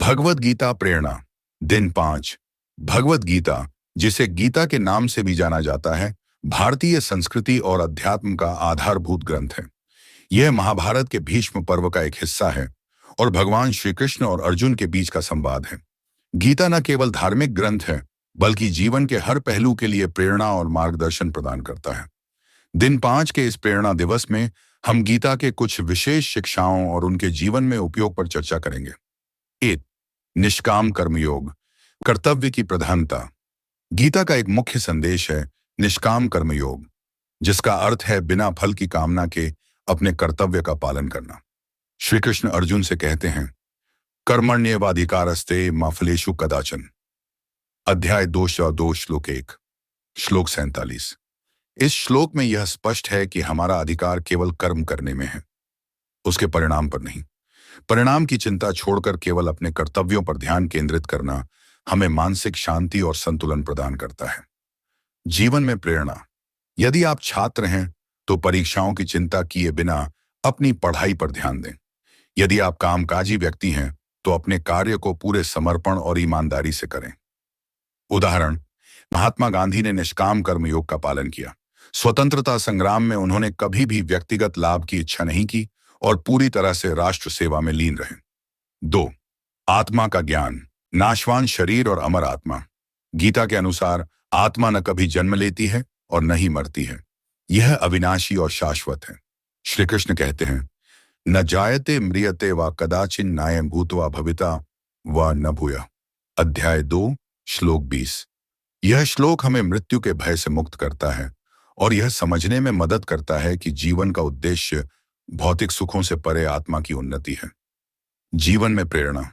भगवद गीता प्रेरणा दिन 5। भगवद गीता, जिसे गीता के नाम से भी जाना जाता है, भारतीय संस्कृति और अध्यात्म का आधारभूत ग्रंथ है। यह महाभारत के भीष्म पर्व का एक हिस्सा है और भगवान श्री कृष्ण और अर्जुन के बीच का संवाद है। गीता न केवल धार्मिक ग्रंथ है, बल्कि जीवन के हर पहलू के लिए प्रेरणा और मार्गदर्शन प्रदान करता है। दिन 5 के इस प्रेरणा दिवस में हम गीता के कुछ विशेष शिक्षाओं और उनके जीवन में उपयोग पर चर्चा करेंगे। 1। निष्काम कर्मयोग, कर्तव्य की प्रधानता। गीता का एक मुख्य संदेश है निष्काम कर्मयोग, जिसका अर्थ है बिना फल की कामना के अपने कर्तव्य का पालन करना। श्री कृष्ण अर्जुन से कहते हैं, कर्मण्येवाधिकारस्ते मा फलेषु कदाचन। अध्याय 2 श्लोक 1, श्लोक 47। इस श्लोक में यह स्पष्ट है कि हमारा अधिकार केवल कर्म करने में है, उसके परिणाम पर नहीं। परिणाम की चिंता छोड़कर केवल अपने कर्तव्यों पर ध्यान केंद्रित करना हमें मानसिक शांति और संतुलन प्रदान करता है। जीवन में प्रेरणा। यदि आप छात्र हैं तो परीक्षाओं की चिंता किए बिना अपनी पढ़ाई पर ध्यान दें। यदि आप कामकाजी व्यक्ति हैं तो अपने कार्य को पूरे समर्पण और ईमानदारी से करें। उदाहरण, महात्मा गांधी ने निष्काम कर्मयोग का पालन किया। स्वतंत्रता संग्राम में उन्होंने कभी भी व्यक्तिगत लाभ की इच्छा नहीं की और पूरी तरह से राष्ट्र सेवा में लीन रहे। 2। आत्मा का ज्ञान, नाशवान शरीर और अमर आत्मा। गीता के अनुसार आत्मा न कभी जन्म लेती है और न ही मरती है, यह अविनाशी और शाश्वत है। श्री कृष्ण कहते हैं, न जायते म्रियते व कदाचिन नायं भूत्वा भविता व न भूया। अध्याय 2 श्लोक 20। यह श्लोक हमें मृत्यु के भय से मुक्त करता है और यह समझने में मदद करता है कि जीवन का उद्देश्य भौतिक सुखों से परे आत्मा की उन्नति है। जीवन में प्रेरणा।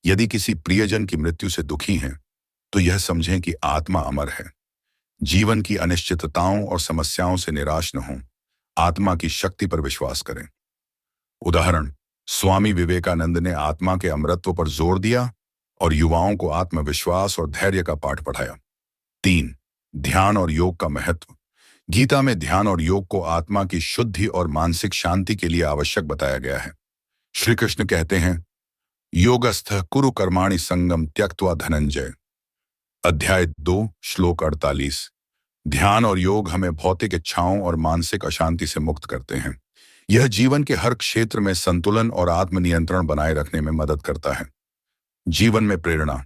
यदि किसी प्रियजन की मृत्यु से दुखी हैं, तो यह समझें कि आत्मा अमर है। जीवन की अनिश्चितताओं और समस्याओं से निराश न हों, आत्मा की शक्ति पर विश्वास करें। उदाहरण, स्वामी विवेकानंद ने आत्मा के अमरत्व पर जोर दिया और युवाओं को आत्मविश्वास और धैर्य का पाठ पढ़ाया। 3। ध्यान और योग का महत्व। गीता में ध्यान और योग को आत्मा की शुद्धि और मानसिक शांति के लिए आवश्यक बताया गया है। श्री कृष्ण कहते हैं, योगस्थः कुरु कर्माणि संगम त्यक्त्वा धनंजय। अध्याय 2 श्लोक 48। ध्यान और योग हमें भौतिक इच्छाओं और मानसिक अशांति से मुक्त करते हैं। यह जीवन के हर क्षेत्र में संतुलन और आत्मनियंत्रण बनाए रखने में मदद करता है। जीवन में प्रेरणा।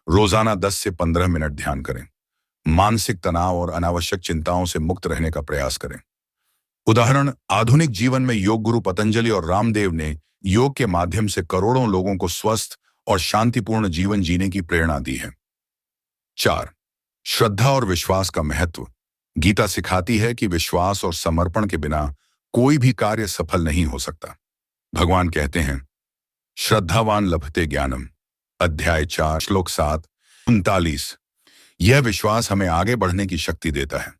रोजाना 10 से 15 मिनट ध्यान करें। मानसिक तनाव और अनावश्यक चिंताओं से मुक्त रहने का प्रयास करें। उदाहरण, आधुनिक जीवन में योग गुरु पतंजलि और रामदेव ने योग के माध्यम से करोड़ों लोगों को स्वस्थ और शांतिपूर्ण जीवन जीने की प्रेरणा दी है। 4। श्रद्धा और विश्वास का महत्व। गीता सिखाती है कि विश्वास और समर्पण के बिना कोई भी कार्य सफल नहीं हो सकता। भगवान कहते हैं, श्रद्धावान लभते ज्ञानम। अध्याय 4 श्लोक 7-39। यह विश्वास हमें आगे बढ़ने की शक्ति देता है।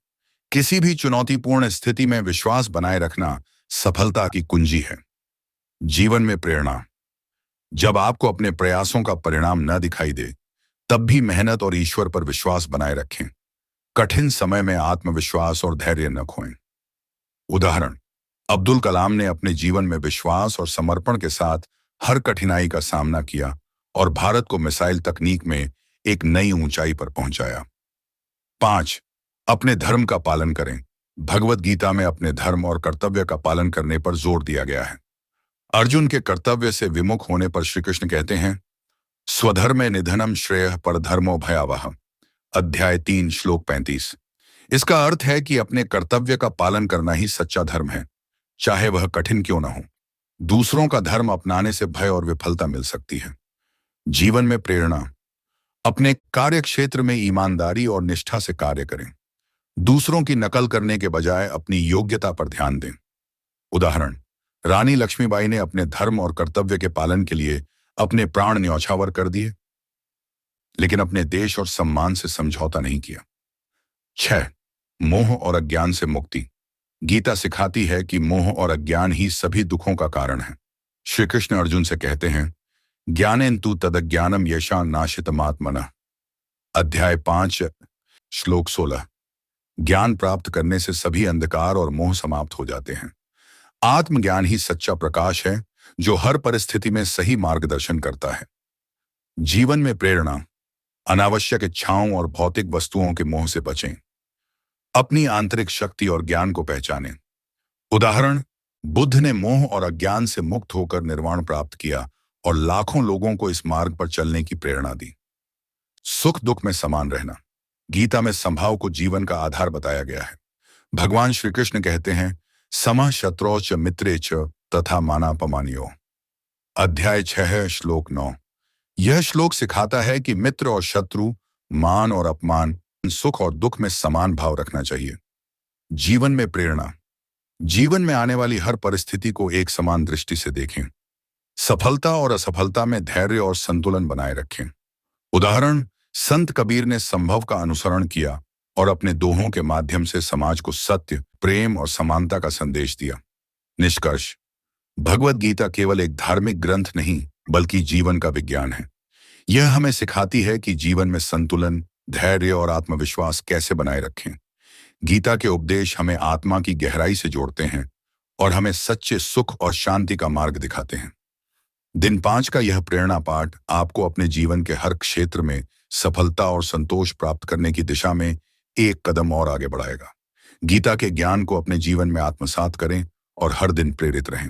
किसी भी चुनौतीपूर्ण स्थिति में विश्वास बनाए रखना सफलता की कुंजी है। जीवन में प्रेरणा। जब आपको अपने प्रयासों का परिणाम न दिखाई दे, तब भी मेहनत और ईश्वर पर विश्वास बनाए रखें। कठिन समय में आत्मविश्वास और धैर्य न खोएं। उदाहरण, अब्दुल कलाम ने अपने जीवन में विश्वास और समर्पण के साथ हर कठिनाई का सामना किया और भारत को मिसाइल तकनीक में एक नई ऊंचाई पर पहुंचाया। 5। अपने धर्म का पालन करें। भगवद गीता में अपने धर्म और कर्तव्य का पालन करने पर जोर दिया गया है। अर्जुन के कर्तव्य से विमुख होने पर श्री कृष्ण कहते हैं, स्वधर्मे निधनम श्रेयः परधर्मो भयावह। अध्याय 3 श्लोक 35। इसका अर्थ है कि अपने कर्तव्य का पालन करना ही सच्चा धर्म है, चाहे वह कठिन क्यों न हो। दूसरों का धर्म अपनाने से भय और विफलता मिल सकती है। जीवन में प्रेरणा। अपने कार्य क्षेत्र में ईमानदारी और निष्ठा से कार्य करें। दूसरों की नकल करने के बजाय अपनी योग्यता पर ध्यान दें। उदाहरण, रानी लक्ष्मीबाई ने अपने धर्म और कर्तव्य के पालन के लिए अपने प्राण न्यौछावर कर दिए, लेकिन अपने देश और सम्मान से समझौता नहीं किया। 6। मोह और अज्ञान से मुक्ति। गीता सिखाती है कि मोह और अज्ञान ही सभी दुखों का कारण है। श्री कृष्ण अर्जुन से कहते हैं, ज्ञानेन तु तदज्ञानम येषां नाशितमात्मनः। अध्याय 5 श्लोक 16। ज्ञान प्राप्त करने से सभी अंधकार और मोह समाप्त हो जाते हैं। आत्मज्ञान ही सच्चा प्रकाश है जो हर परिस्थिति में सही मार्गदर्शन करता है। जीवन में प्रेरणा, अनावश्यक इच्छाओं और भौतिक वस्तुओं के मोह से बचें। अपनी आंतरिक शक्ति और ज्ञान को पहचानें। उदाहरण, बुद्ध ने मोह और अज्ञान से मुक्त होकर निर्वाण प्राप्त किया और लाखों लोगों को इस मार्ग पर चलने की प्रेरणा दी। सुख दुख में समान रहना। गीता में समभाव को जीवन का आधार बताया गया है। भगवान श्री कृष्ण कहते हैं, समः शत्रौ च मित्रे च तथा मानापमानियो। अध्याय 6 श्लोक 9। यह श्लोक सिखाता है कि मित्र और शत्रु, मान और अपमान, सुख और दुख में समान भाव रखना चाहिए। जीवन में प्रेरणा। जीवन में आने वाली हर परिस्थिति को एक समान दृष्टि से देखें। सफलता और असफलता में धैर्य और संतुलन बनाए रखें। उदाहरण, संत कबीर ने संभव का अनुसरण किया और अपने दोहों के माध्यम से समाज को सत्य, प्रेम और समानता का संदेश दिया। निष्कर्ष, भगवद गीता केवल एक धार्मिक ग्रंथ नहीं, बल्कि जीवन का विज्ञान है। यह हमें सिखाती है कि जीवन में संतुलन, धैर्य और आत्मविश्वास कैसे बनाए रखें। गीता के उपदेश हमें आत्मा की गहराई से जोड़ते हैं और हमें सच्चे सुख और शांति का मार्ग दिखाते हैं। दिन 5 का यह प्रेरणा पाठ आपको अपने जीवन के हर क्षेत्र में सफलता और संतोष प्राप्त करने की दिशा में एक कदम और आगे बढ़ाएगा। गीता के ज्ञान को अपने जीवन में आत्मसात करें और हर दिन प्रेरित रहें।